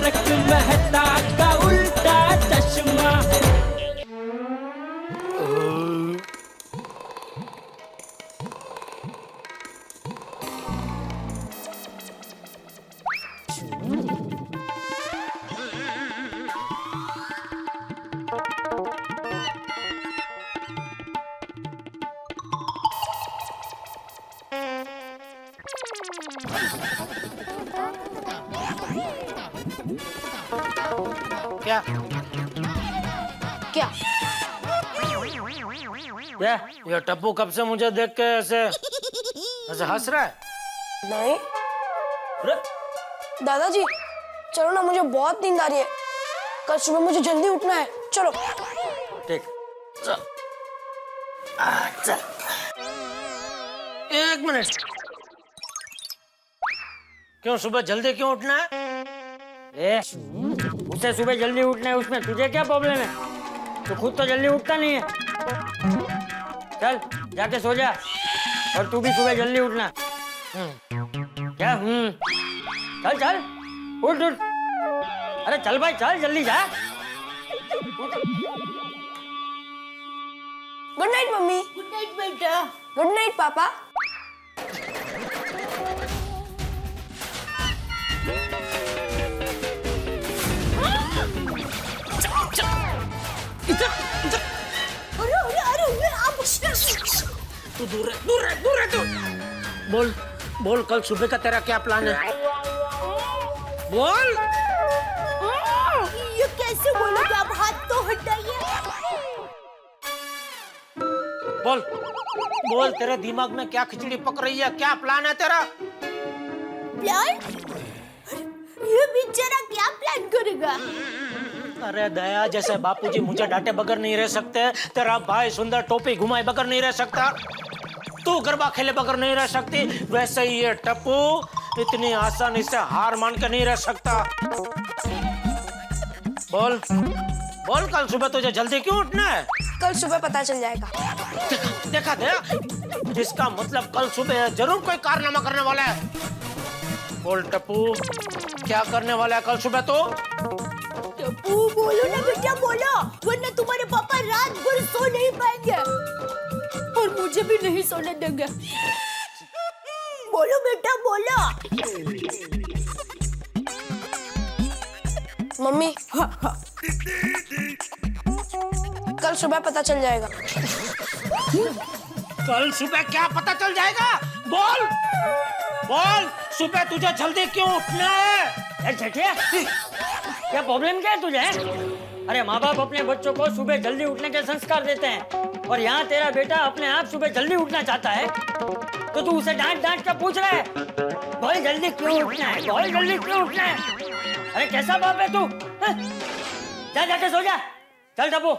तारक मेहता का उल्टा चश्मा। क्या क्या? क्या ये टप्पू कब से मुझे देख के ऐसे हंस रहा है? नहीं अरे दादाजी, चलो ना, मुझे बहुत नींद आ रही है। कल सुबह मुझे जल्दी उठना है, चलो। ठीक, चल। चल। एक मिनट, क्यों सुबह जल्दी क्यों उठना है? उसे सुबह जल्दी उठना है, उसमें तुझे क्या प्रॉब्लम है? तू खुद तो जल्दी उठता नहीं है। चल जाके सो जा, और तू भी सुबह जल्दी उठना। क्या? चल चल, उठ उठ। अरे चल भाई, चल जल्दी जा। Good night mummy. Good night बेटा। गुड नाइट पापा। अरे अरे अरे आप तू दूर रह, दूर रह, दूर रह तू। बोल बोल, कल सुबह का तेरा क्या प्लान है? बोल। ये कैसे बोला कि आप हाथ तो हटाइए। बोल बोल, तेरे दिमाग में क्या खिचड़ी पक रही है? क्या प्लान है तेरा? प्लान? ये बेचारा क्या प्लान करेगा? अरे दया जैसे बापूजी मुझे डांटे बगैर नहीं रह सकते, तेरा भाई सुंदर टोपी घुमाए बगैर नहीं रह सकता, तू गरबा खेले बगैर नहीं रह सकती, वैसे ही ये टप्पू इतनी आसानी से हार मान के नहीं रह सकता। बोल बोल, कल सुबह तुझे जल्दी क्यों उठना है? कल सुबह पता चल जाएगा। देखा दे, इसका मतलब कल सुबह जरूर कोई कारनामा करने वाला है। बोल टप्पू, क्या करने वाला है कल सुबह? तो टप्पू बोलो ना बेटा, बोलो, वरना तुम्हारे पापा रात भर सो नहीं पाएंगे और मुझे भी नहीं सोने देंगे। बोलो बेटा, बोलो। मम्मी, कल सुबह पता चल जाएगा। कल सुबह क्या पता चल जाएगा? बोल बोल, सुबह तुझे जल्दी क्यों उठना है? क्या प्रॉब्लम क्या है तुझे? अरे माँ बाप अपने बच्चों को सुबह जल्दी उठने के संस्कार देते हैं, और यहाँ तेरा बेटा अपने आप सुबह जल्दी उठना चाहता है, तो तू उसे डांट डांट कर पूछ रहा है बोल जल्दी क्यों उठना है, बोल जल्दी क्यों उठना है? अरे कैसा बाप है तू? जा जाके सो जा, चल टप्पू।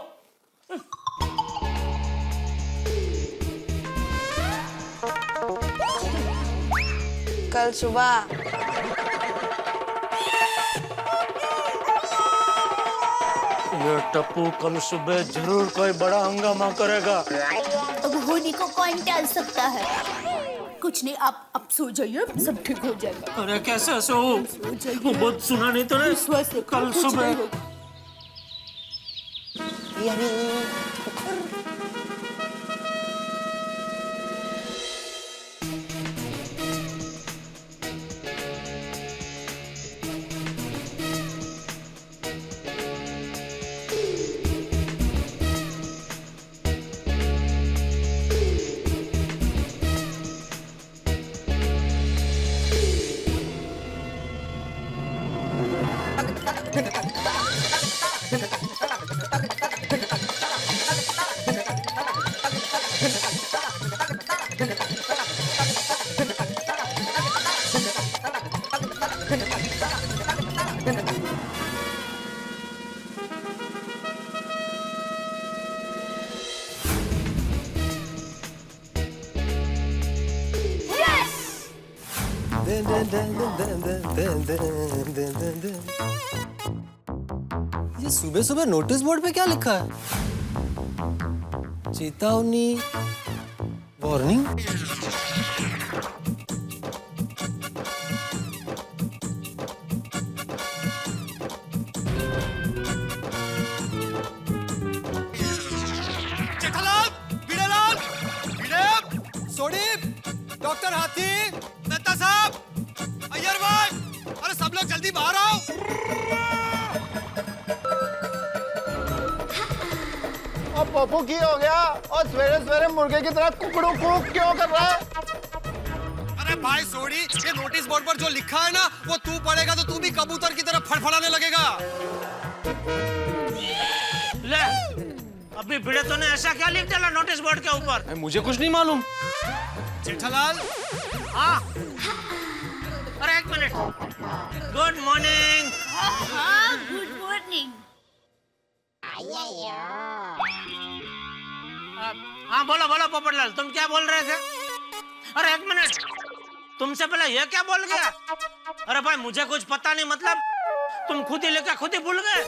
कल सुबह ये टप्पू कल सुबह जरूर कोई बड़ा हंगामा करेगा। अब होने को कौन टाल सकता है? कुछ नहीं, आप सो जाइए, सब ठीक हो जाएगा। अरे कैसे सो जाइए? बहुत सुना नहीं तूने? कल सुबह ये सुबह सुबह नोटिस बोर्ड पे क्या लिखा है? चेतावनी, वार्निंग। आ रहा हूँ। अब पप्पू की हो गया और सवेरे सवेरे मुर्गे की तरह कुकड़ू कूक क्यों कर रहा है? अरे भाई सोडी, ये नोटिस बोर्ड पर जो लिखा है ना, वो तू पढ़ेगा तो तू भी कबूतर की तरह फड़फड़ाने लगेगा। ले, अभी भिड़े तो ने ऐसा क्या लिख डाला नोटिस बोर्ड के ऊपर? मुझे कुछ नहीं मालूम। जेठालाल, हाँ, अरे एक मिनट। Good morning. हाँ, गुड मॉर्निंग। हाँ बोलो बोलो पोपटलाल, तुम क्या बोल रहे थे? अरे एक मिनट, तुमसे पहले ये क्या बोल गया? अरे भाई मुझे कुछ पता नहीं, मतलब तुम खुद ही लिखा खुद ही भूल गए।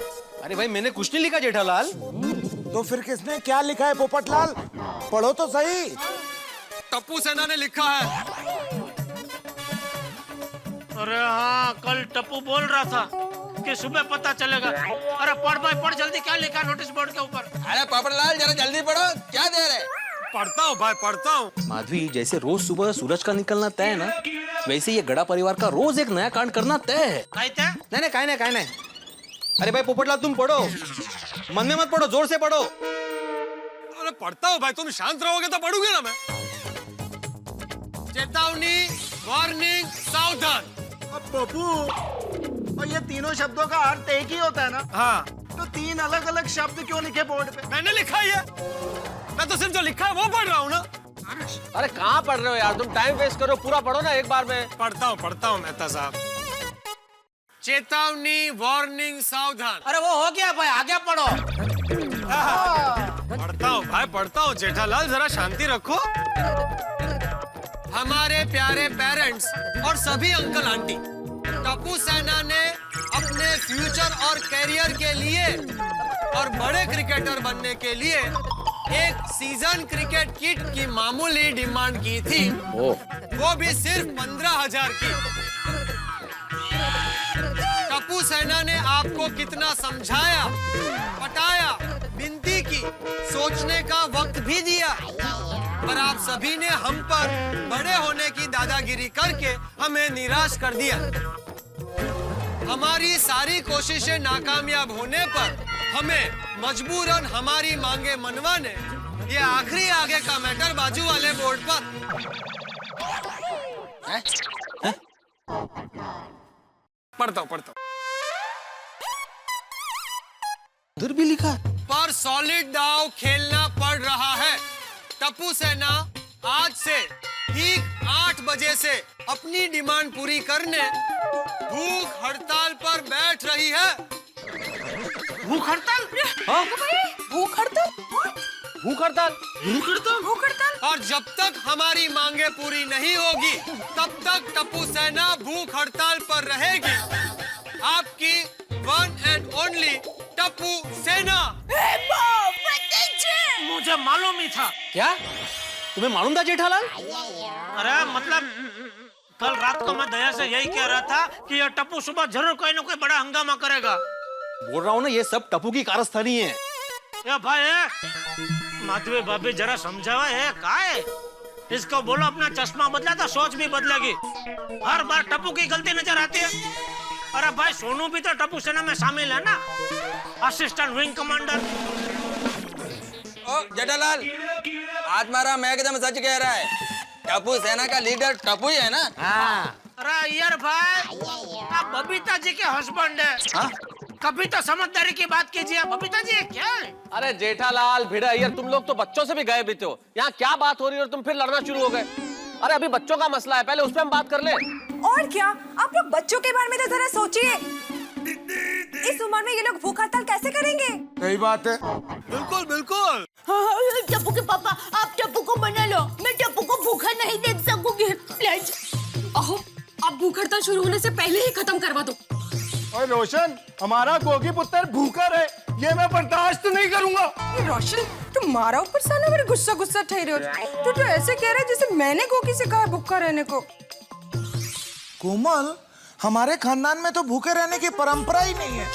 अरे भाई मैंने कुछ नहीं लिखा जेठालाल। तो फिर किसने क्या लिखा है पोपटलाल? पढ़ो तो सही। टप्पू सेना ने लिखा है। अरे हाँ, कल टप्पू बोल रहा था कि सुबह पता चलेगा। अरे पढ़ भाई पढ़ जल्दी, क्या लिखा नोटिस बोर्ड के ऊपर? अरे पोपटलाल जरा जल्दी पढ़ो, क्या देर है? पढ़ता हूँ भाई, पढ़ता हूँ। माधवी, जैसे रोज सुबह सूरज का निकलना तय है ना, वैसे ये गड़ा परिवार का रोज एक नया कांड करना तय है। कहते हैं? नहीं नहीं, काहे नहीं। अरे भाई पोपटलाल तुम पढ़ो, मन में मत पढ़ो, जोर से पढ़ो। अरे पढ़ता हूँ भाई, तुम शांत रहोगे तो पढ़ूंगा ना मैं। चेतावनी, वार्निंग, सावधान। अब पप्पू, और ये तीनों शब्दों का अर्थ एक ही होता है ना? हाँ, तो तीन अलग अलग शब्द क्यों लिखे बोर्ड पे? मैंने लिखा है, मैं तो सिर्फ जो लिखा है वो पढ़ रहा हूँ ना। अरे कहाँ पढ़ रहे हो यार, तुम टाइम वेस्ट करो, पूरा पढ़ो ना एक बार में। पढ़ता हूँ मेहता साहब। चेतावनी, वार्निंग, सावधान। अरे वो हो गया भाई, आगे पढ़ो। पढ़ता हूँ भाई, पढ़ता हूँ। जेठालाल जरा शांति रखो। हमारे प्यारे पेरेंट्स और सभी अंकल आंटी, टप्पू सेना ने अपने फ्यूचर और करियर के लिए और बड़े क्रिकेटर बनने के लिए एक सीजन क्रिकेट किट की मामूली डिमांड की थी, वो भी सिर्फ 15,000 की। टप्पू सेना ने आपको कितना समझाया, पटाया, विनती की, सोचने का वक्त भी दिया, पर आप सभी ने हम पर बड़े होने की दादागिरी करके हमें निराश कर दिया। हमारी सारी कोशिशें नाकामयाब होने पर हमें मजबूरन हमारी मांगे मनवाने ये आखिरी आगे का मैटर बाजू वाले बोर्ड पर पढ़ता हूँ। उधर भी लिखा है। पर सॉलिड दाव खेलना पड़ रहा है। टप्पू सेना आज से ठीक 8 बजे से अपनी डिमांड पूरी करने भूख हड़ताल पर बैठ रही है। भूख हड़ताल? भूख हड़ताल? भूख हड़ताल? भूख हड़ताल? और जब तक हमारी मांगे पूरी नहीं होगी तब तक टप्पू सेना भूख हड़ताल पर रहेगी। आपकी वन एंड ओनली टप्पू सेना। मुझे मालूम ही था। क्या तुम्हें मालूम था जेठालाल? अरे मतलब कल रात को मैं दया से यही कह रहा था कि ये टप्पू सुबह जरूर कोई ना कोई बड़ा हंगामा करेगा। बोल रहा हूँ ना, ये सब टप्पू की कारस्तानी है। ये भाई माधवी भाभी जरा समझावा है का है? इसको बोलो अपना चश्मा बदला तो सोच भी बदलेगी। हर बार टप्पू की गलती नजर आती है। अरे भाई सोनू भी तो टप्पू सेना में शामिल है ना, असिस्टेंट विंग कमांडर। ओ जेठालाल, आज मारा मैं एकदम सच कह रहा है, टप्पू सेना का लीडर टप्पू ही है ना? अरे यार भाई, आप बबीता जी के हस्बैंड है। हाँ? कभी तो समझदारी की बात कीजिए। बबीता जी क्या है? अरे जेठालाल भिड़ा यार, तुम लोग तो बच्चों से भी गए बीते हो। यहाँ क्या बात हो रही है और तुम फिर लड़ना शुरू हो गए? अरे अभी बच्चों का मसला है, पहले उस पर हम बात कर ले। और क्या, आप लोग बच्चों के बारे में तो जरा सोचिए। इस उम्र में ये लोग भूख हड़ताल कैसे करेंगे? सही बात है। बिल्कुल बिल्कुल। हाँ, टप्पू के पापा, आप टप्पू को मना लो, मैं टप्पू को भूखा नहीं देख सकूंगी। प्लीज। अहो, अब भूख हड़ताल शुरू होने से पहले ही खत्म करवा दो। और रोशन, हमारा गोगी पुत्र भूखा रहे, ये मैं बर्दाश्त नहीं करूंगा। रोशन, तुम्हारा ऊपर साला मेरे गुस्सा ठहरे हो। तू तो ऐसे कह रहा है जैसे मैंने गोगी से कहा भूखा रहने को। कोमल, हमारे खानदान में तो भूखे रहने की परंपरा ही नहीं है,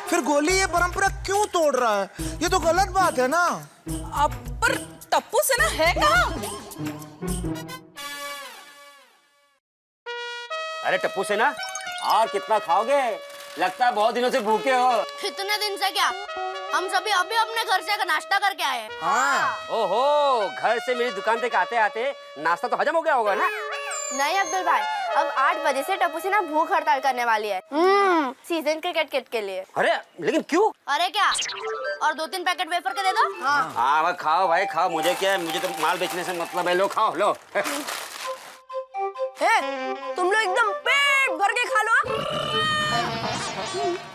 फिर गोली ये परंपरा क्यों तोड़ रहा है? ये तो गलत बात है ना। अब पर टप्पू सेना है कहाँ? अरे टप्पू सेना, और कितना खाओगे? लगता है बहुत दिनों से भूखे हो। कितने दिन से क्या, हम सभी अभी अपने घर से नाश्ता करके आए। ओहो, घर से मेरी दुकान तक आते आते नाश्ता तो हजम हो गया होगा ना? नहीं अब्दुल भाई, अब 8 बजे से टप्पू सेना भूख हड़ताल करने वाली है सीजन क्रिकेट के लिए। अरे लेकिन क्यों? अरे क्या, और 2-3 पैकेट वेफर के दे दो। हाँ खाओ भाई खाओ, मुझे क्या है, मुझे तो माल बेचने से मतलब है। लो खाओ लो। तुम लोग एकदम पेट भर के खा लो।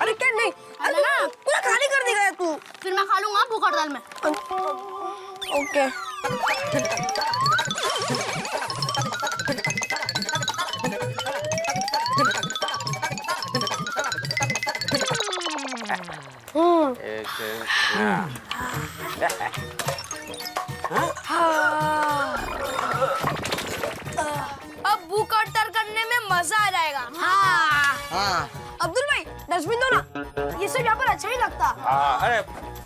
अरे क्या नहीं, अरे ना पूरा खाली कर देगा तू। फिर मैं खा लूंगा भूख हड़ताल में। ओके। अब भूख हड़ताल करने में मजा आ जाएगा। अब्दुल भाई डस्टबिन दो ना, ये सब यहाँ पर अच्छा ही लगता।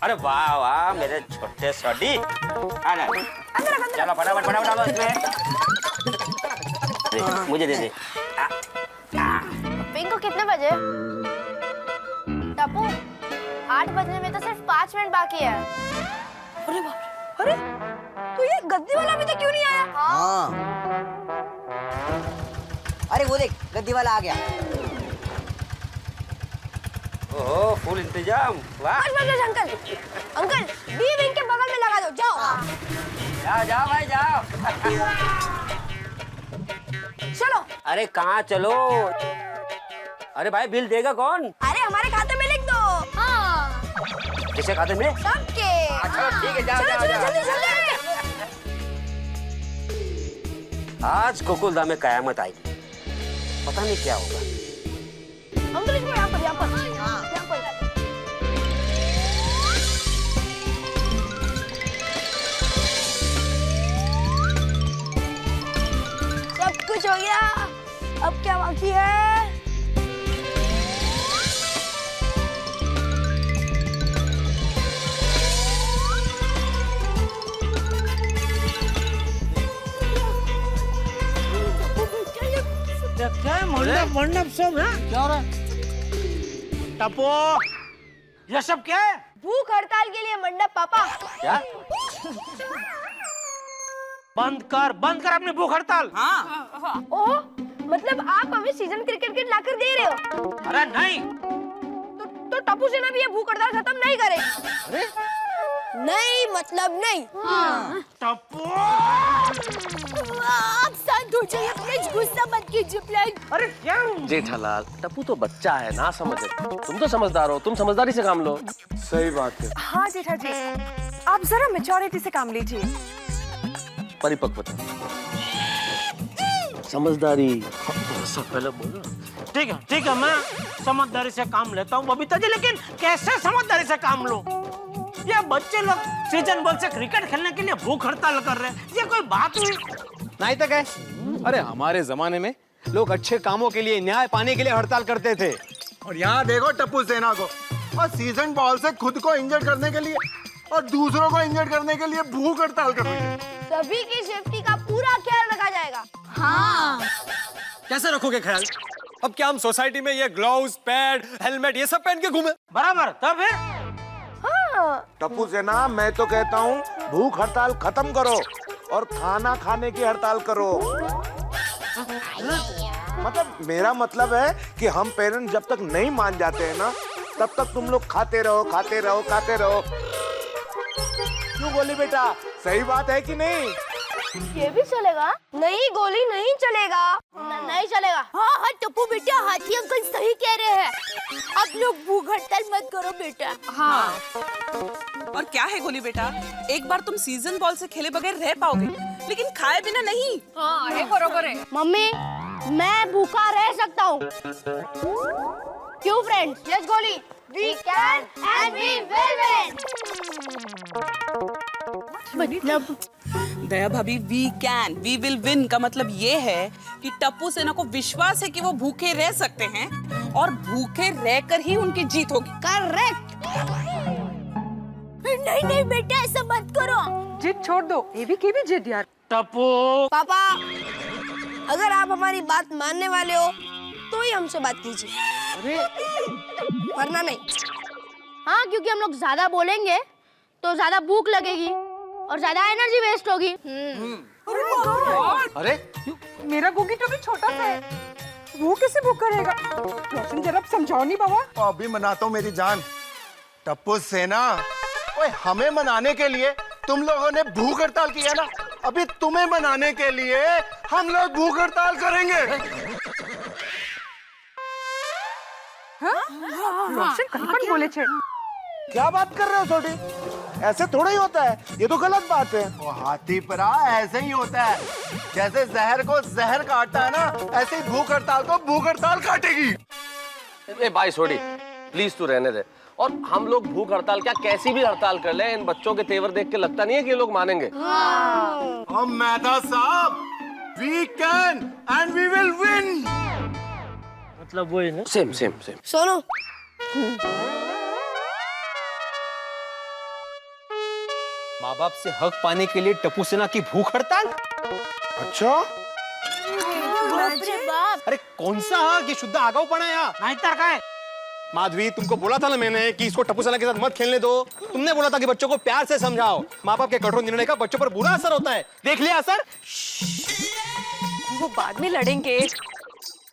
अरे वाह वाह मेरे छोटे सॉडी। चलो फटाफट फटाफट इसमें मुझे दे दे। पिंको कितने बजे? टप्पू 8 बजने में तो सिर्फ 5 मिनट बाकी है। अरे बाप रे, अरे तो ये गद्दी वाला अभी तक क्यों नहीं आया? अरे वो देख, गद्दी वाला आ गया। ओहो फुल इंतजाम। वाह बस अंकल, अंकल बी विंग के बगल में लगा दो, जाओ। जाओ जाओ भाई जाओ। चलो। अरे कहाँ चलो? अरे भाई बिल देगा कौन? अरे हमारे खाते में लिख दो। किसके खाते में? सबके। अच्छा ठीक है, जाओ चलो जाओ चलो जाओ। जल्दी जल्दी। आज गोकुलधाम में कयामत आएगी, पता नहीं क्या होगा। अंकल इसको यहाँ पर यहाँ पर। सब कुछ हो गया, अब क्या बाकी है? क्या है मंडप सब है? क्या हो रहा है? टप्पू ये सब क्या है? भूख हड़ताल के लिए मंडप पापा। क्या? बंद कर अपनी भूख हड़ताल। ओह, मतलब आप हमें सीजन क्रिकेट लाकर दे रहे हो? अरे नहीं। तो टप्पू सेना भी ये भूख हड़ताल खत्म नहीं करे। अरे नहीं मतलब नहीं। टप्पू आप शांत हो जाइए प्लीज, गुस्सा मत कीजिए प्लीज। अरे क्या? जेठालाल, टप्पू तो बच्चा है, ना समझे। तुम तो समझदार हो, तुम समझदारी से काम लो। सही बात है। हाँ जेठा जी, आप जरा मैच्योरिटी से काम लीजिए। परिपक्वता, समझदारी, सब पहले बोलो। ठीक है मैं समझदारी से काम लेता हूँ बबीता जी, लेकिन कैसे समझदारी से काम लूं? ये बच्चे लोग सीजन बॉल से क्रिकेट खेलने के लिए भूख हड़ताल कर रहे हैं, ये कोई बात हुई? नहीं तो क्या? अरे हमारे जमाने में लोग अच्छे कामों के लिए, न्याय पाने के लिए हड़ताल करते थे। और यहाँ देखो टप्पू सेना को, और सीजन बॉल से खुद को इंजर्ड करने के लिए और दूसरों को इंजर्ड करने के लिए भूख हड़ताल कर रही है। सभी की सेफ्टी का पूरा ख्याल रखा जाएगा। हाँ कैसे रखोगे ख्याल? अब क्या हम सोसाइटी में ये ग्लव्स, पैड, हेलमेट ये सब पहन के घूमे? बराबर, तब है। टप्पू सेना, मैं तो कहता हूँ भूख हड़ताल खत्म करो और खाना खाने की हड़ताल करो। मतलब मेरा मतलब है कि हम पेरेंट्स जब तक नहीं मान जाते हैं ना, तब तक तुम लोग खाते रहो खाते रहो खाते रहो। क्यों बोली बेटा, सही बात है कि नहीं? ये भी चलेगा? नहीं गोली नहीं चलेगा। नहीं चलेगा। हाँ टप्पू बेटा, हाथी अंकल सही कह रहे हैं। आप लोग भूख हड़ताल मत करो बेटा। हाँ। और क्या है गोली बेटा, एक बार तुम सीजन बॉल से खेले बगैर रह पाओगे, लेकिन खाए बिना नहीं। हाँ ये बरोबर है। मम्मी, मैं भूखा रह सकता हूँ। क्यों friends? Yes Goli, we can and we will win. मतलब दया भाभी, we can we will win का मतलब ये है कि टप्पू सेना को विश्वास है कि वो भूखे रह सकते हैं और भूखे रहकर ही उनकी जीत होगी। करेक्ट। नहीं नहीं बेटा, ऐसा मत करो। जिद छोड़ दो, एबीके भी जिद यार। टप्पू पापा, अगर आप हमारी बात मानने वाले हो तो ही हमसे बात कीजिए। वरना नहीं। हाँ, क्योंकि हम लोग ज्यादा बोलेंगे तो ज्यादा भूख लगेगी और ज्यादा एनर्जी वेस्ट होगी। अरे मेरा गुगी तो भी छोटा सा है, वो कैसे भूख करेगा? रोशन जरा समझाओ नहीं बाबा। अभी मनाता हूँ मेरी जान। टप्पू सेना, ओए हमें मनाने के लिए तुम लोगों ने भूख हड़ताल किया ना, अभी तुम्हें मनाने के लिए हम लोग भूख हड़ताल करेंगे। रोशन कहीं पर बोले छे। क्या बात कर रहे हो छोटी? ऐसे थोड़ा ही होता है, ये तो गलत बात है। वो हाथी परा ऐसे ही होता है, जैसे जहर को जहर काटता है ना, ऐसे ही भूख हड़ताल को भूख हड़ताल काटेगी। ए भाई सोडी, प्लीज तू रहने दे। और हम लोग भूख हड़ताल क्या कैसी भी हड़ताल कर ले, इन बच्चों के तेवर देख के लगता नहीं है कि ये लोग मानेंगे। मेहता साहब, we can and we will win. मतलब वो है ना। Same same same. सोनू, माँ बाप से हक पाने के लिए टप्पू सेना की भूख हड़ताल? अच्छा, बाप रे बाप। अरे कौन सा हक? ये शुद्ध आगाऊ पड़ा है यहाँ। नहीं तर काय? माधवी, तुमको बोला था ना मैंने कि इसको टप्पू सेना के साथ मत खेलने दो। तुमने बोला था कि बच्चों को प्यार से समझाओ। माँ बाप के कठोर निर्णय का बच्चों पर बुरा असर होता है। देख लिया असर? वो बाद में लड़ेंगे,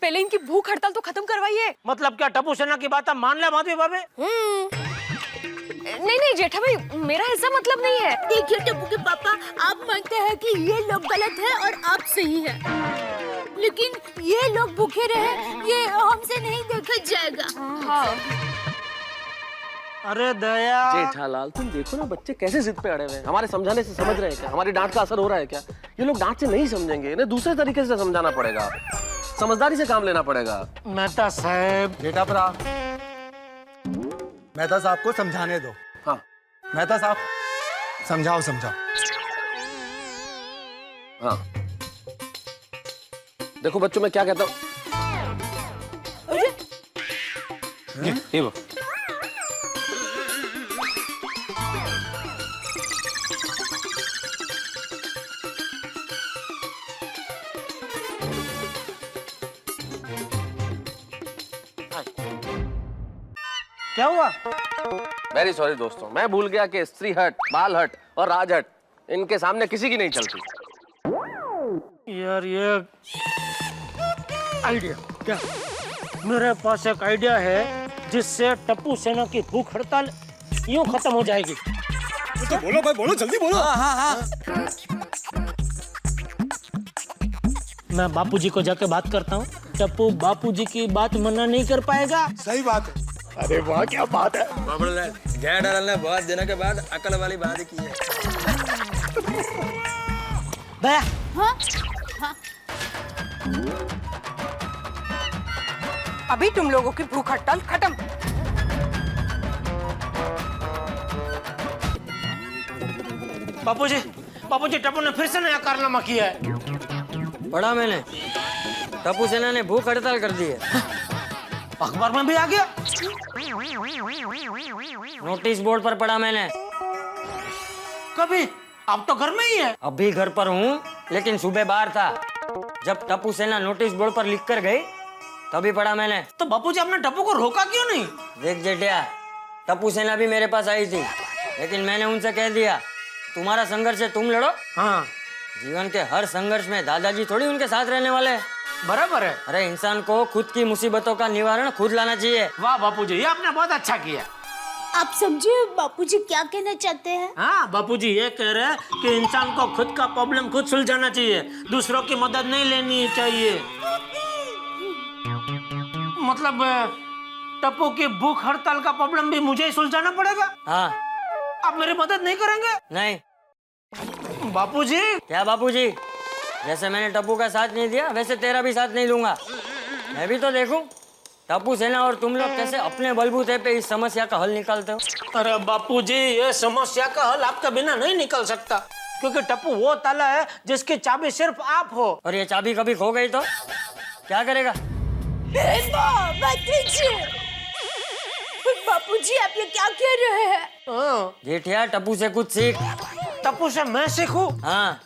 पहले इनकी भूख हड़ताल तो खत्म करवाइए। मतलब क्या टप्पू सेना की बात आप मान ले माधवी भाभी? नहीं नहीं जेठा भाई, मेरा ऐसा मतलब नहीं है। देखिए टप्पू के पापा, आप मानते हैं कि ये लोग गलत है और आप सही है, लेकिन ये लोग भूखे रहे, ये हमसे नहीं देखा जाएगा। हाँ। अरे दया। जेठालाल, तुम देखो ना बच्चे कैसे जिद पे अड़े हुए हैं। हमारे समझाने से समझ रहे हैं क्या? हमारी डांट का असर हो रहा है क्या? ये लोग डांट से नहीं समझेंगे, इन्हें दूसरे तरीके से समझाना पड़ेगा, समझदारी से काम लेना पड़ेगा। मेहता साहब, बेटा परा, मेहता साहब को समझाने दो। हाँ मेहता साहब, समझाओ समझाओ। हाँ, देखो बच्चों, मैं क्या कहता हूँ। ये वो। क्या हुआ? वेरी सॉरी दोस्तों, मैं भूल गया कि स्त्री हट, बाल हट और राज हट इनके सामने किसी की नहीं चलती। यार ये आइडिया क्या? मेरे पास एक आइडिया है जिससे टप्पू सेना की भूख हड़ताल यूं खत्म हो जाएगी। तो बोलो भाई, बोलो जल्दी बोलो। मैं बापूजी को जाके बात करता हूँ। टप्पू बापूजी की बात मना नहीं कर पाएगा। सही बात है। अरे वाह, क्या बात है। गैर डालने बहुत दिनों के बाद अकल वाली बात की है। दया, हाँ? हाँ। अभी तुम लोगों की भूख हड़ताल खत्म। बापूजी टप्पू ने फिर से नया कारनामा किया है। पढ़ा मैंने, टप्पू सेना ने भूख हड़ताल कर दी है। अखबार में भी आ गया। नोटिस बोर्ड पर पढ़ा मैंने। कभी? अब तो घर में ही है। अभी घर पर हूँ, लेकिन सुबह बाहर था। जब टप्पू सेना नोटिस बोर्ड पर लिख कर गई तभी पढ़ा मैंने। तो बापूजी आपने टप्पू को रोका क्यों नहीं? देख जेठिया, टप्पू सेना भी मेरे पास आई थी, लेकिन मैंने उनसे कह दिया तुम्हारा संघर्ष है, तुम लड़ो। हाँ, जीवन के हर संघर्ष में दादाजी थोड़ी उनके साथ रहने वाले हैं। बराबर है। अरे इंसान को खुद की मुसीबतों का निवारण खुद लाना चाहिए। वाह बापूजी, ये आपने बहुत अच्छा किया। आप समझे बापूजी क्या कहना चाहते हैं? हाँ, बापूजी ये कह रहे हैं कि इंसान को खुद का प्रॉब्लम खुद सुलझाना चाहिए, दूसरों की मदद नहीं लेनी चाहिए। मतलब टप्पू की भूख हड़ताल का प्रॉब्लम भी मुझे ही सुलझाना पड़ेगा? हाँ। आप मेरी मदद नहीं करेंगे? नहीं। बापूजी। क्या बापूजी? जैसे मैंने टप्पू का साथ नहीं दिया, वैसे तेरा भी साथ नहीं दूंगा। मैं भी तो देखूं टप्पू सेना और तुम लोग कैसे अपने बलबूते पे इस समस्या का हल निकालते हो। अरे बापूजी, ये समस्या का हल आपके बिना नहीं निकल सकता, क्योंकि टप्पू वो ताला है जिसकी चाबी सिर्फ आप हो। और ये चाबी कभी खो गई तो क्या करेगा? बापूजी आप ये क्या कह रहे हैं? जेठिया, टप्पू से कुछ सीख। टप्पू से मैं सीखूं? हाँ,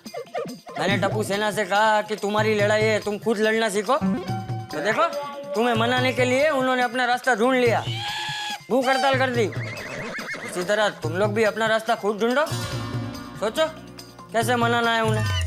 मैंने टप्पू सेना से कहा कि तुम्हारी लड़ाई है, तुम खुद लड़ना सीखो। तो देखो तुम्हें मनाने के लिए उन्होंने अपना रास्ता ढूंढ लिया, भूख हड़ताल कर दी। इसी तरह तुम लोग भी अपना रास्ता खुद ढूंढो, सोचो कैसे मनाना है उन्हें।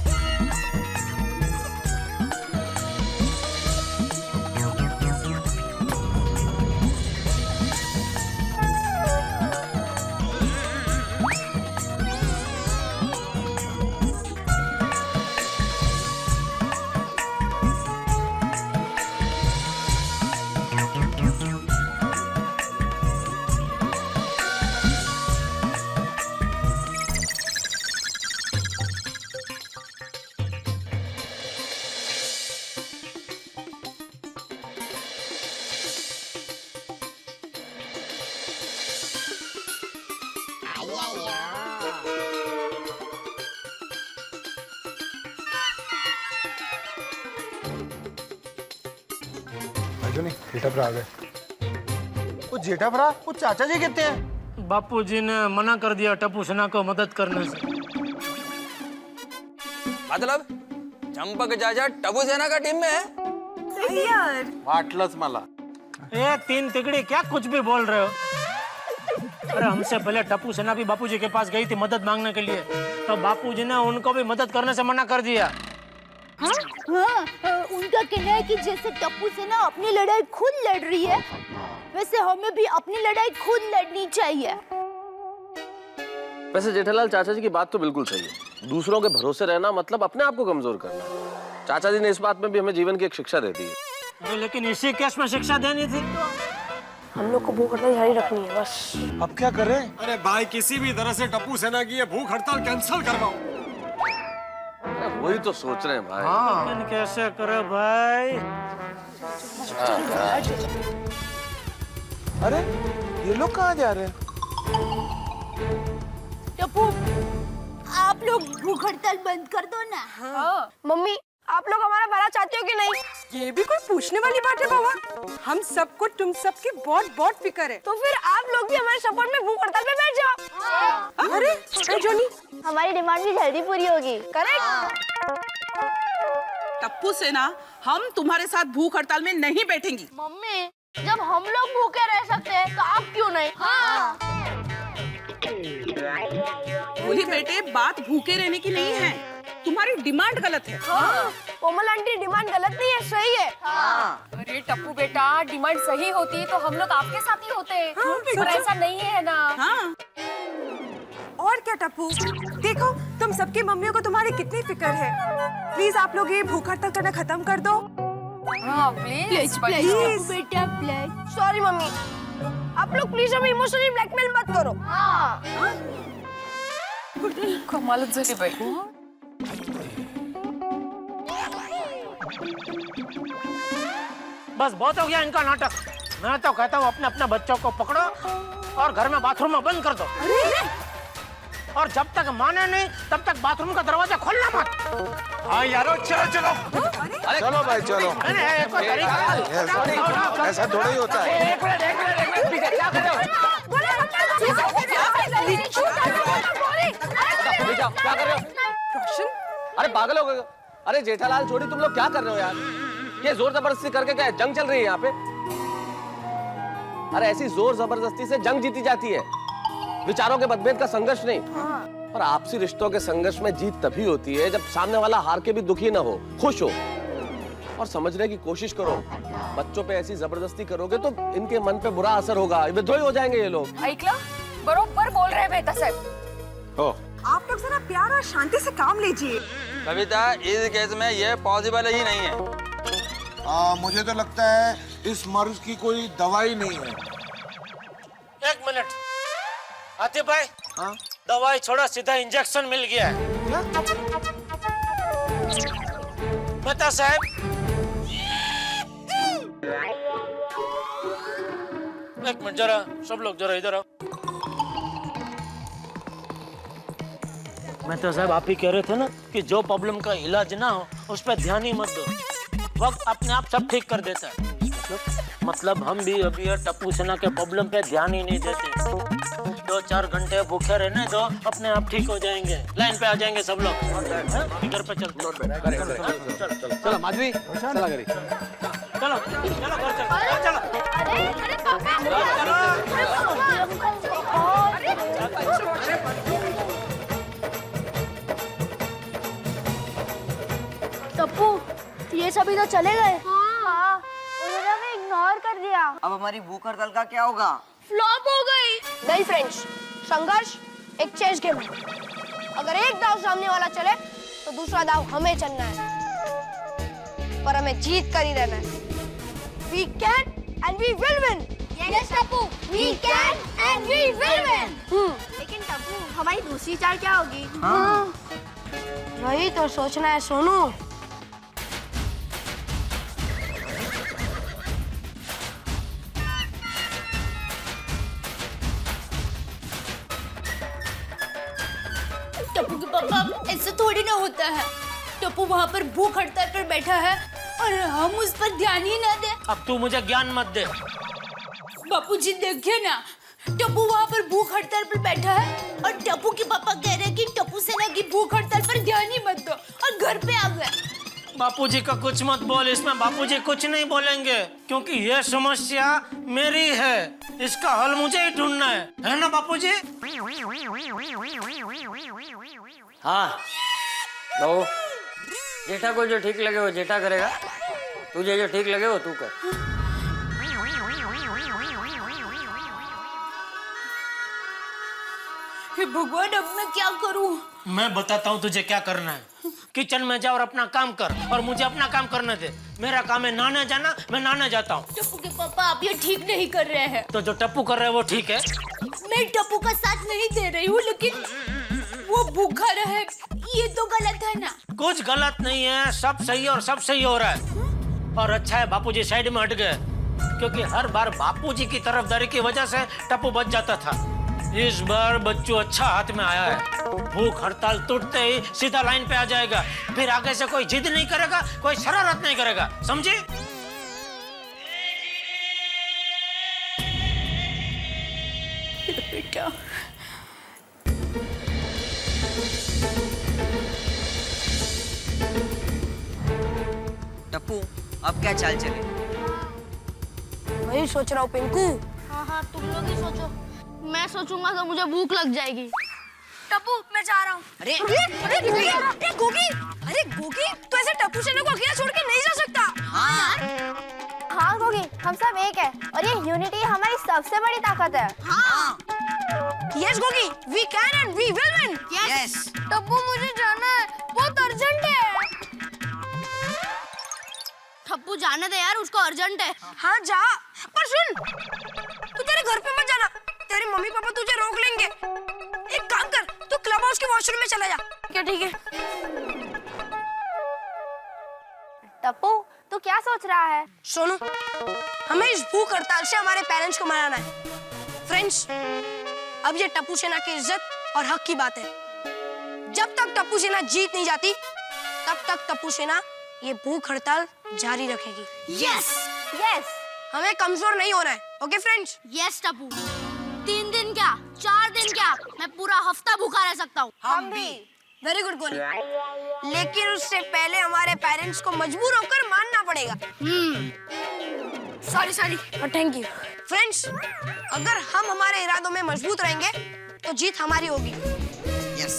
जेठाभरा आ गए। वो जेठाभरा, वो चाचा जी कहते हैं। बापूजी ने मना कर दिया टप्पू सेना को मदद करने से। मतलब चंपक चाचा टप्पू सेना का टीम में है? यार वाटलंच मला। ए तीन तिगड़ी क्या कुछ भी बोल रहे हो? अरे हमसे पहले टप्पू सेना भी बापूजी के पास गई थी मदद मांगने के लिए, तो बापूजी ने उनको भी मदद करने से मना कर दिया। हाँ, उनका कहना है कि जैसे टप्पू सेना अपनी लड़ाई खुद लड़ रही है, वैसे हमें भी अपनी लड़ाई खुद लड़नी चाहिए। वैसे जेठालाल चाचा जी की बात तो बिल्कुल सही है। दूसरों के भरोसे रहना मतलब अपने आप को कमजोर करना। चाचा जी ने इस बात में भी हमें जीवन की एक शिक्षा दे दी है। अरे लेकिन इसी केस में शिक्षा देनी थी। हम लोग को भूख हड़ताल जारी रखनी है बस। अब क्या करें? अरे भाई किसी भी तरह से टप्पू सेना की ये भूख हड़ताल कैंसिल करवाओ। वही तो सोच रहे हैं भाई। लेकिन कैसे करे भाई? अरे ये लोग कहाँ जा रहे हैं? टप्पू, आप लोग भूख हड़ताल बंद कर दो ना। हाँ। मम्मी आप लोग हमारा भला चाहते हो कि नहीं? ये भी कोई पूछने वाली बात है बाबा? हम सबको तुम सबकी बहुत बहुत फिक्र है। तो फिर आप लोग भी हमारे सपोर्ट में भूख हड़ताल पे बैठ जाओ। अरे जोनी, हमारी डिमांड भी जल्दी पूरी होगी। करेक्ट। टप्पू सेना, हम तुम्हारे साथ भूख हड़ताल में नहीं बैठेंगी। मम्मी जब हम लोग भूखे रह सकते हैं तो आप क्यों नहीं? हाँ। बोली बेटे, बात भूखे रहने की नहीं है, तुम्हारी डिमांड गलत है। हाँ। कोमल आंटी डिमांड गलत नहीं है, सही है। हाँ। अरे टप्पू बेटा, डिमांड सही होती तो हम लोग आपके साथ ही होते। पर ऐसा नहीं है ना। हाँ। और क्या टप्पू, देखो तुम सबकी मम्मियों को तुम्हारी कितनी फिक्र है। प्लीज आप लोग ये भूख हड़ताल करना खत्म कर दो। हाँ प्लीज प्लीज बेटा प्लीज। सॉरी मम्मी, आप लोग प्लीज हमें इमोशनली ब्लैकमेल मत करो। हाँ। कमालच झाली बाई। बस बहुत हो गया इनका नाटक। मैं तो कहता हूँ अपने अपने बच्चों को पकड़ो और घर में बाथरूम में बंद कर दो। और जब तक माने नहीं तब तक बाथरूम का दरवाजा खोलना मत। हाँ यारो, चलो चलो। चलो भाई चलो। ऐसा थोड़ा ही होता है। एक मिनट पीछे क्या कर रहे हो? क्या कर रहे हो? रोशन, अरे पागल हो गए? अरे जेठालाल छोड़ी, तुम लोग क्या कर रहे हो यार? ये जोर जबरदस्ती करके क्या जंग चल रही है यहाँ पे? अरे ऐसी जोर जबरदस्ती से जंग जीती जाती है, विचारों के मतभेद का संघर्ष नहीं। और आपसी रिश्तों के संघर्ष में जीत तभी होती है जब सामने वाला हार के भी दुखी ना हो, खुश हो। और समझने की कोशिश करो। बच्चों पे ऐसी जबरदस्ती करोगे तो इनके मन पे बुरा असर होगा, विद्रोही हो जाएंगे ये लोग। ऐकला? बरोबर बोल रहे बेटा साहब। हो आप लोग जरा प्यार और शांति से काम लीजिए। कविता, इस केस में ये पॉसिबल ही नहीं है। मुझे तो लगता है इस मर्ज की कोई दवाई नहीं है। एक मिनट आतिफ भाई। हाँ? दवाई छोड़ा, सीधा इंजेक्शन मिल गया है। बता साहब। एक मिनट जरा, सब लोग जरा इधर आओ। मैं तो साहब आप ही कह रहे थे ना कि जो प्रॉब्लम का इलाज ना हो उस पर ध्यान ही मत दो, वक्त अपने आप सब ठीक कर देता है। मतलब हम भी अभी टप्पू सेना के प्रॉब्लम पे ध्यान ही नहीं देते। 2-4 घंटे भूखे रहने दो, अपने आप ठीक हो जाएंगे, लाइन पे आ जाएंगे सब लोग। घर पे चलते। चलो माधवी, चला करी। चलो चलो घर चलो चलो अरे अरे पापा टप्पू ये सभी तो चले गए। हाँ उन्होंने हमें इग्नोर कर दिया। अब हमारी भूख हड़ताल का क्या होगा? फ्लॉप हो गई। नहीं फ्रेंड्स, संघर्ष एक चेस गेम है। अगर एक दाव सामने वाला चले तो दूसरा दाव हमें चलना है, पर हमें जीत कर ही रहना है। We can and we will win. Yes Tappu, we can and we will win. लेकिन टप्पू हमारी दूसरी चाल क्या होगी? वही तो सोचना है सोनू। टप्पू के पापा ऐसा थोड़ी ना होता है। टप्पू वहाँ पर भूख हड़ताल पर बैठा है और हम उस पर ध्यान ही ना दे। अब तू मुझे ज्ञान मत दे। बापूजी देखिए ना, टप्पू वहाँ पर भूख हड़ताल पर बैठा है और टप्पू के पापा कह रहे हैं कि टप्पू सेना की भूख हड़ताल पर ध्यान ही मत दो और घर पे आ गए। बापूजी का कुछ मत बोल, इसमें बापूजी कुछ नहीं बोलेंगे क्योंकि ये समस्या मेरी है, इसका हल मुझे ही ढूंढना है ना बापूजी? हाँ बहू, जेठा को जो ठीक लगे वो जेठा करेगा, तुझे जो ठीक लगे वो तू कर। हे भगवान, अब मैं क्या करूं? मैं बताता हूँ तुझे क्या करना है। किचन में जा और अपना काम कर और मुझे अपना काम करने दे। मेरा काम है नहाने जाना, मैं नहाने जाता हूँ। टप्पू के पापा आप ये ठीक नहीं कर रहे हैं। तो जो टप्पू कर रहा है वो ठीक है। मैं टप्पू का साथ नहीं दे रही हूँ, लेकिन वो भूखा रहे ये तो गलत है ना। कुछ गलत नहीं है, सब सही है और सब सही हो रहा है। और अच्छा है बापूजी साइड में हट गए, क्योंकि हर बार बापूजी की तरफदारी की वजह से टप्पू बच जाता था। इस बार बच्चू अच्छा हाथ में आया है। भूख हड़ताल टूटते ही सीधा लाइन पे आ जाएगा, फिर आगे से कोई जिद नहीं करेगा, कोई शरारत नहीं करेगा, समझे? बेटा टप्पू अब क्या चाल चले? वही सोच रहा हूँ पिंकू। हाँ हाँ तुम लोग ही सोचो, मैं सोचूंगा तो मुझे भूख लग जाएगी। टप्पू मैं जा रहा हूँ। अरे अरे गोगी तू ऐसे टप्पू सेना को अकेला छोड़ के नहीं जा सकता। हाँ गोगी, हम सब एक है और ये यूनिटी हमारी सबसे बड़ी ताकत है। हाँ। Yes Gogi, we can and we will win. Yes. Tappu मुझे जाना है, बहुत अर्जेंट है। टप्पू जाने दे यार, उसको अर्जेंट है। हाँ जा, पर सुन, तू तेरे घर पे मत जाना, तेरे मम्मी पापा तुझे रोक लेंगे। एक काम कर, तू क्लब हाउस के वॉशरूम में चला जा। क्या ठीक है? टप्पू तू क्या सोच रहा है? सोनू, हमें इस भूख हड़ताल से हमारे पेरेंट्स को मनाना है। फ्रेंड्स, अब ये टप्पू सेना की इज्जत और हक की बात है। जब तक टप्पू सेना जीत नहीं जाती, तब तक टप्पू सेना ये भूख हड़ताल जारी रखेगी। यस यस, हमें कमजोर नहीं होना है। Okay friends? यस टप्पू, 3 दिन क्या 4 दिन क्या, मैं पूरा हफ्ता भूखा रह सकता हूँ। हम भी। वेरी गुड गोली, लेकिन उससे पहले हमारे पेरेंट्स को मजबूर होकर मानना पड़ेगा। सॉरी और थैंक यू। फ्रेंड्स, अगर हम हमारे इरादों में मजबूत रहेंगे तो जीत हमारी होगी। यस।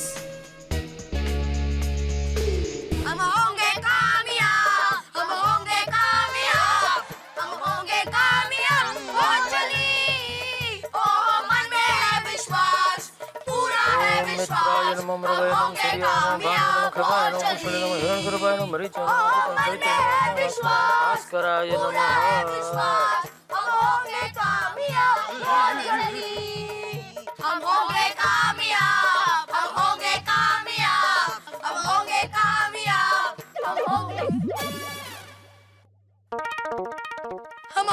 हम होंगे कामयाब, हम होंगे कामयाब, हम होंगे कामयाब। ओ चली, ओ मन में है विश्वास, पूरा है विश्वास। हम होंगे कामयाब, ओ चली, ओ मन में है विश्वास, पूरा है विश्वास। हम होंगे कामयाब, ओ चली, हम होंगे कामयाब, हम होंगे कामयाब, हम होंगे कामयाब, हम होंगे कामयाब, हम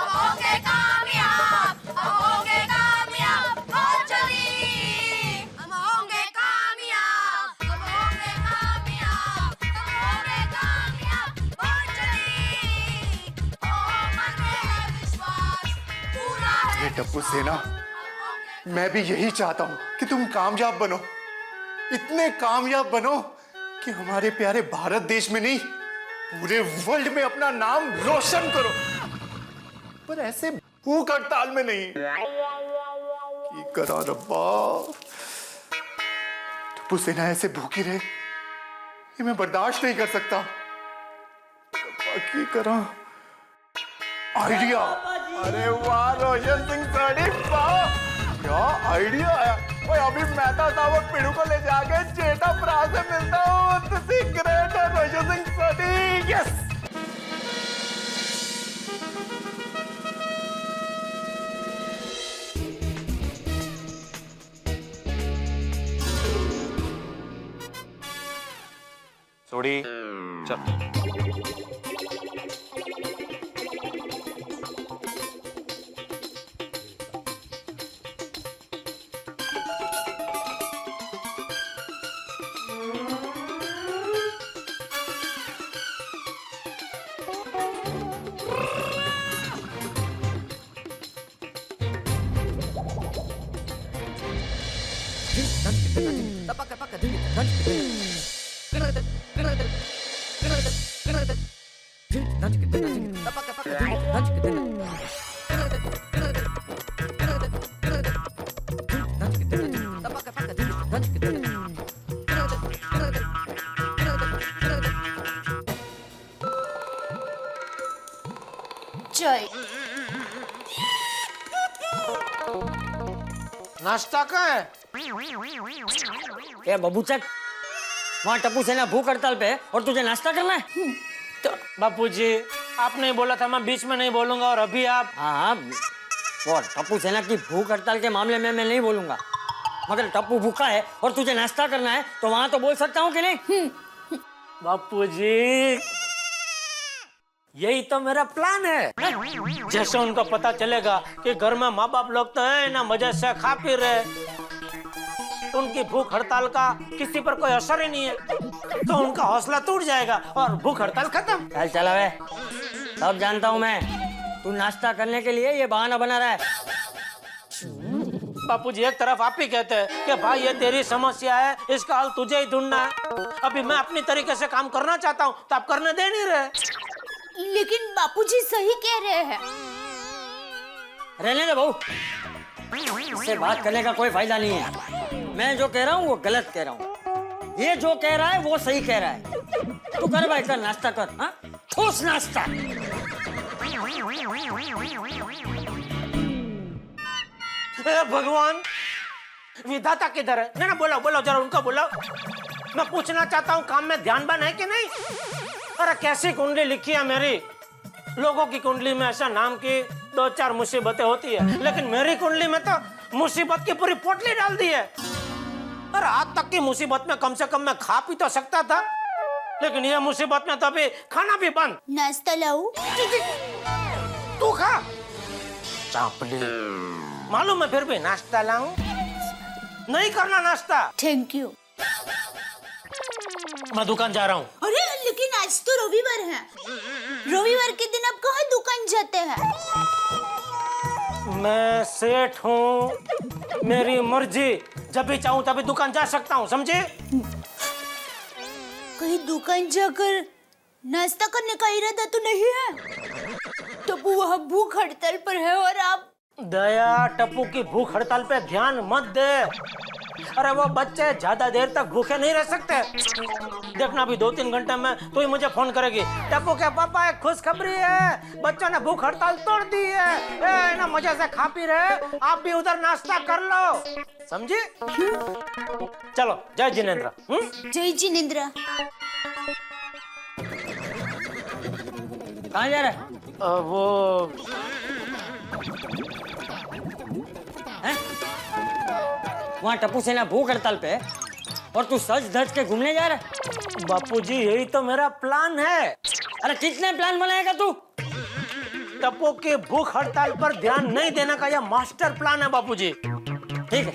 होंगे कामयाब, हम होंगे कामयाब। ओ चली, हम होंगे कामयाब, हम होंगे कामयाब, हम होंगे कामयाब। ओ चली, ओ मन में है विश्वास, पूरा है। ये टप्पू सेना, मैं भी यही चाहता हूँ कि तुम कामयाब बनो, इतने कामयाब बनो कि हमारे प्यारे भारत देश में नहीं पूरे वर्ल्ड में अपना नाम रोशन करो, पर ऐसे भूख हड़ताल में नहीं। की करा रब्बा, टप्पू सेना ऐसे भूखी रहे ये मैं बर्दाश्त नहीं कर सकता। रब्बा की करा। आइडिया, अरे वाह रोशन सिंह साड़ी, वाह क्या आइडिया आया। ओए अभी मेहता साहब और पिड़ू को ले जाके जेठा फ्रा से मिलता हूँ। तो सीक्रेट है रोशन सिंह साड़ी। यस सोडी चल। चाय। नाश्ता कहाँ है? ए बबूचक, वहाँ टप्पू सेना भूख हड़ताल पे है और तुझे नाश्ता करना है? तो बापूजी आपने बोला था मैं बीच में नहीं बोलूंगा, और अभी आप। हाँ, और टप्पू सेना की भूख हड़ताल के मामले में मैं नहीं बोलूंगा, मगर टप्पू भूखा है और तुझे नाश्ता करना है तो वहाँ तो बोल सकता हूँ कि नहीं? बापूजी यही तो मेरा प्लान है। जैसे उनको पता चलेगा कि घर में माँ बाप लोग तो है ना, मजे से खा पी रहे, उनकी भूख हड़ताल का किसी पर कोई असर ही नहीं है, तो उनका हौसला टूट जाएगा और भूख हड़ताल खत्म। चल चला वे, सब जानता हूँ मैं, तू नाश्ता करने के लिए ये बहाना बना रहा है। बापूजी एक तरफ आप ही कहते हैं कि भाई ये तेरी समस्या है, इसका हल तुझे ही ढूंढना है। अभी मैं अपनी तरीके से काम करना चाहता हूँ तो आप करने दे नहीं रहे। लेकिन बापूजी सही कह रहे हैं। रहने दे बहू, इससे बात करने का कोई फायदा नहीं है। मैं जो कह रहा हूँ वो गलत कह रहा हूँ, ये जो कह रहा है वो सही कह रहा है। तू कर भाई, कर नाश्ता कर। हाँ, ठोस नाश्ता। भगवान, विधाता किधर है? ना बोलो बोलो, जरा उनको बोलो। मैं पूछना चाहता हूँ काम में ध्यान बन है कि नहीं? अरे कैसी कुंडली लिखी है मेरी। लोगों की कुंडली में ऐसा नाम की 2-4 मुसीबतें होती है, लेकिन मेरी कुंडली में तो मुसीबत की पूरी पोटली डाल दी है। अरे आज तक की मुसीबत में कम से कम मैं खा पी तो सकता था, लेकिन ये मुसीबत में तो अभी खाना भी बंद। नाश्ता लाऊं? तू खा। चापली, मालूम है फिर भी नाश्ता लाऊं? नहीं करना नाश्ता। Thank you. मैं दुकान जा रहा हूँ। अरे लेकिन आज तो रविवार है। रविवार के दिन आप कहाँ दुकान जाते हैं? मैं सेठ हूँ, मेरी मर्जी, जब भी चाहूँ तभी दुकान जा सकता हूँ, समझे? कहीं दुकान जाकर नाश्ता करने का इरादा तो नहीं है? टप्पू वहाँ भूख हड़ताल पर है और आप। दया, टप्पू की भूख हड़ताल पे ध्यान मत दे। अरे वो बच्चे ज्यादा देर तक भूखे नहीं रह सकते। देखना अभी 2-3 घंटे में तो ही मुझे फोन करेगी, टप्पू के पापा एक खुशखबरी है, बच्चों ने भूख हड़ताल तोड़ दी है। ए, ना मजे से खा पी रहे, आप भी उधर नाश्ता कर लो, समझी? चलो, जय जिनेंद्र। जय जिनेंद्र। कहाँ जा रहा है? वो वहाँ टप्पू सेना भूख हड़ताल पे है और तू सज धज के घूमने जा रहा है? बापूजी यही तो मेरा प्लान है। अरे कितने प्लान बनाएगा तू? टप्पू की भूख हड़ताल पर ध्यान नहीं देने का यह मास्टर प्लान है बापूजी। ठीक है,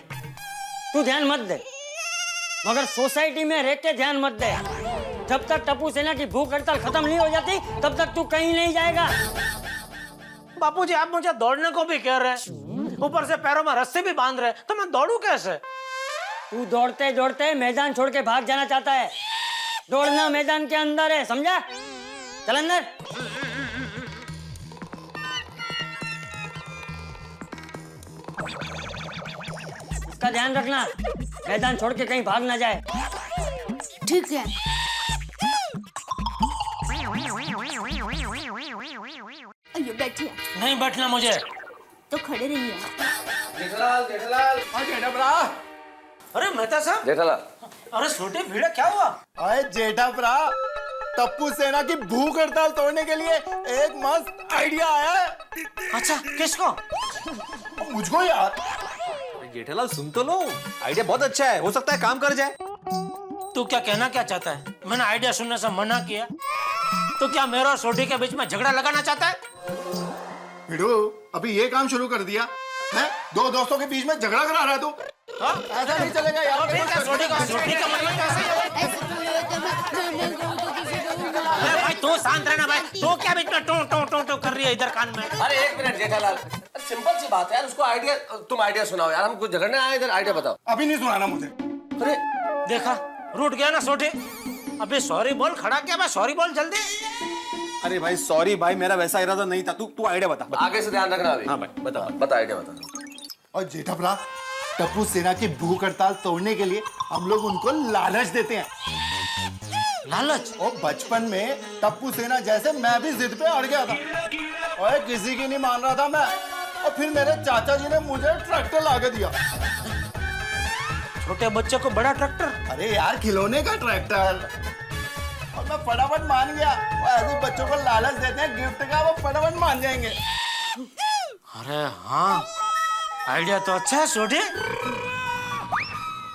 तू ध्यान मत दे, मगर सोसाइटी में रह के ध्यान मत दे। जब तक टप्पू सेना की भूख हड़ताल खत्म नहीं हो जाती तब तक तू कहीं नहीं जाएगा। बापूजी आप मुझे दौड़ने को भी कह रहे, ऊपर से पैरों में रस्सी भी बांध रहे, तो मैं दौड़ू कैसे? तू दौड़ते दौड़ते मैदान छोड़ के भाग जाना चाहता है। दौड़ना मैदान के अंदर है, समझा? चल अंदर। इसका ध्यान रखना, मैदान छोड़ के कहीं भाग ना जाए। ठीक है। अयो बैठिए। नहीं बैठना मुझे। तो खड़े रहिए। जेठालाल जेठालाल अरे मेहता साहब। जेठालाल अरे छोटे भीड़ा क्या हुआ? अरे जेठा भरा, टप्पू सेना की भूख हड़ताल तोड़ने के लिए एक मस्त आइडिया आया है। अच्छा किसको? मुझको यार। जेठालाल सुन तो लो, आइडिया बहुत अच्छा है, हो सकता है काम कर जाए। तू क्या कहना क्या चाहता है? मैंने आइडिया सुनने से मना किया। तो क्या मेरा और सोडी के बीच में झगड़ा लगाना चाहता है? भिड़ू, अभी ये काम शुरू कर दिया है? दो दोस्तों के बीच में झगड़ा करा रहा है तू? हाँ? ऐसा नहीं चलेगा यार। सोडी का मतलब कैसे है? अरे भाई तू शांत रहना भाई। तू क्या बीच में टो टो टो टो कर रही है इधर कान में? अरे एक मिनट जेठालाल, सिंपल सी बात है यार, उसको आइडिया, तुम आइडिया सुनाओ यार, हम कुछ झगड़ने आए इधर, आइडिया बताओ। अभी नहीं सुनाना मुझे। अरे देखा, रूठ गया ना सोडी। अबे सॉरी बोल, खड़ा क्या भाई, सॉरी बोल जल्दी। अरे भाई सॉरी भाई, मेरा वैसा इरादा नहीं था। तू आइडिया बता। आगे से ध्यान रखना अभी। हाँ भाई बता आइडिया बता। और जेठा भरा, टप्पू सेना की भूख हड़ताल तोड़ने के लिए हम लोग उनको लालच देते हैं। लालच? और बचपन में टप्पू सेना जैसे मैं भी जिद पे अड़ गया था और किसी की नहीं मान रहा था मैं, और फिर मेरे चाचा जी ने मुझे ट्रैक्टर ला के दिया। छोटे बच्चे को बड़ा ट्रैक्टर? अरे यार खिलौने का ट्रैक्टर। और मैं फटाफट मान गया। और ऐसे बच्चों को लालच देते हैं गिफ्ट का, वो फटाफट मान जाएंगे। अरे हाँ, आइडिया तो अच्छा है सोडी।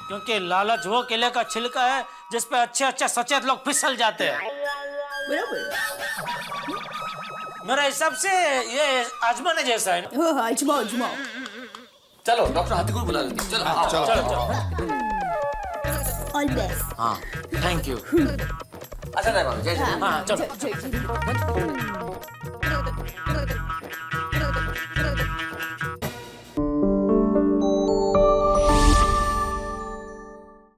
क्योंकि लालच वो केले का छिलका है जिस पे अच्छे अच्छे सचेत लोग फिसल जाते हैं। मेरे हिसाब से ये आजमाने जैसा है ना? आजमाओ आजमाओ। चलो डॉक्टर हाथी को बुला लेते हैं। चलो चलो। All best. हाँ थैंक यू। अच्छा नहीं, जय हाँ चलो।